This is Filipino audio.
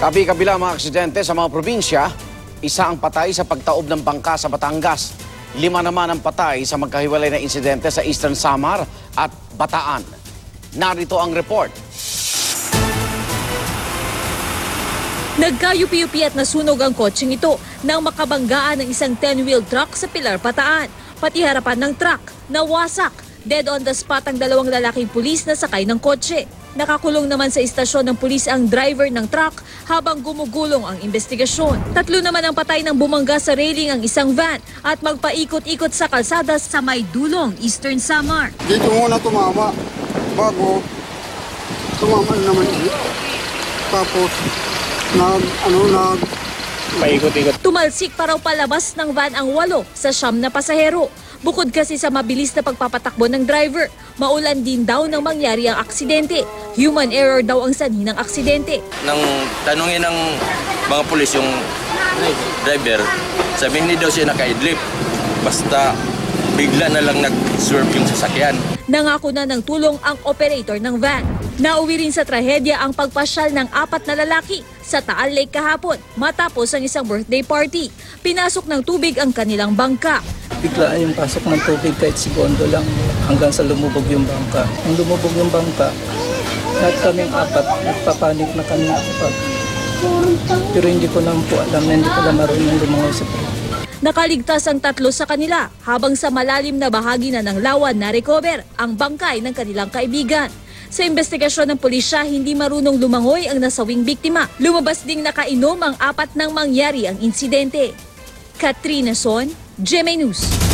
Kabi-kabila mga aksidente sa mga probinsya, isa ang patay sa pagtaob ng bangka sa Batangas. 5 naman ang patay sa magkahiwalay na insidente sa Eastern Samar at Bataan. Narito ang report. Nagkayupi-yupi at nasunog ang kotseng ito nang makabanggaan ng isang 10-wheel truck sa Pilar, Bataan. Pati harapan ng truck nawasak. Dead on the spot ang 2 lalaking pulis na sakay ng kotse. Nakakulong naman sa istasyon ng pulis ang driver ng truck habang gumugulong ang investigasyon. 3 naman ang patay nang bumangga sa railing ang isang van at magpaikot-ikot sa kalsada sa may dulong Eastern Samar. Dito muna tumama bago tumama naman ulit. Tapos Paikot-ikot. Tumalsik pa raw palabas ng van ang 8 sa 9 na pasahero. Bukod kasi sa mabilis na pagpapatakbo ng driver, maulan din daw nang mangyari ang aksidente. Human error daw ang sanhi ng aksidente. Nang tanungin ng mga pulis yung driver, sabi hindi daw siya naka-idlip. Basta bigla na lang nag-swerve yung sasakyan. Nangako na ng tulong ang operator ng van. Nauwi rin sa trahedya ang pagpasyal ng 4 na lalaki sa Taal Lake kahapon matapos ang isang birthday party. Pinasok ng tubig ang kanilang bangka. Biglaan yung pasok ng tubig kahit segundo lang hanggang sa lumubog yung bangka. Nung lumubog yung bangka, lahat kaming 4, nagpapanik na kami 4. Pero hindi ko naman po alam na hindi pala marunong lumangoy sa tubig. Nakaligtas ang 3 sa kanila habang sa malalim na bahagi na ng lawan na-recover ang bangkay ng kanilang kaibigan. Sa investigasyon ng pulisya, hindi marunong lumangoy ang nasawing biktima. Lumabas ding nakainom ang 4 nang mangyari ang insidente. Katrina Son, GMA News.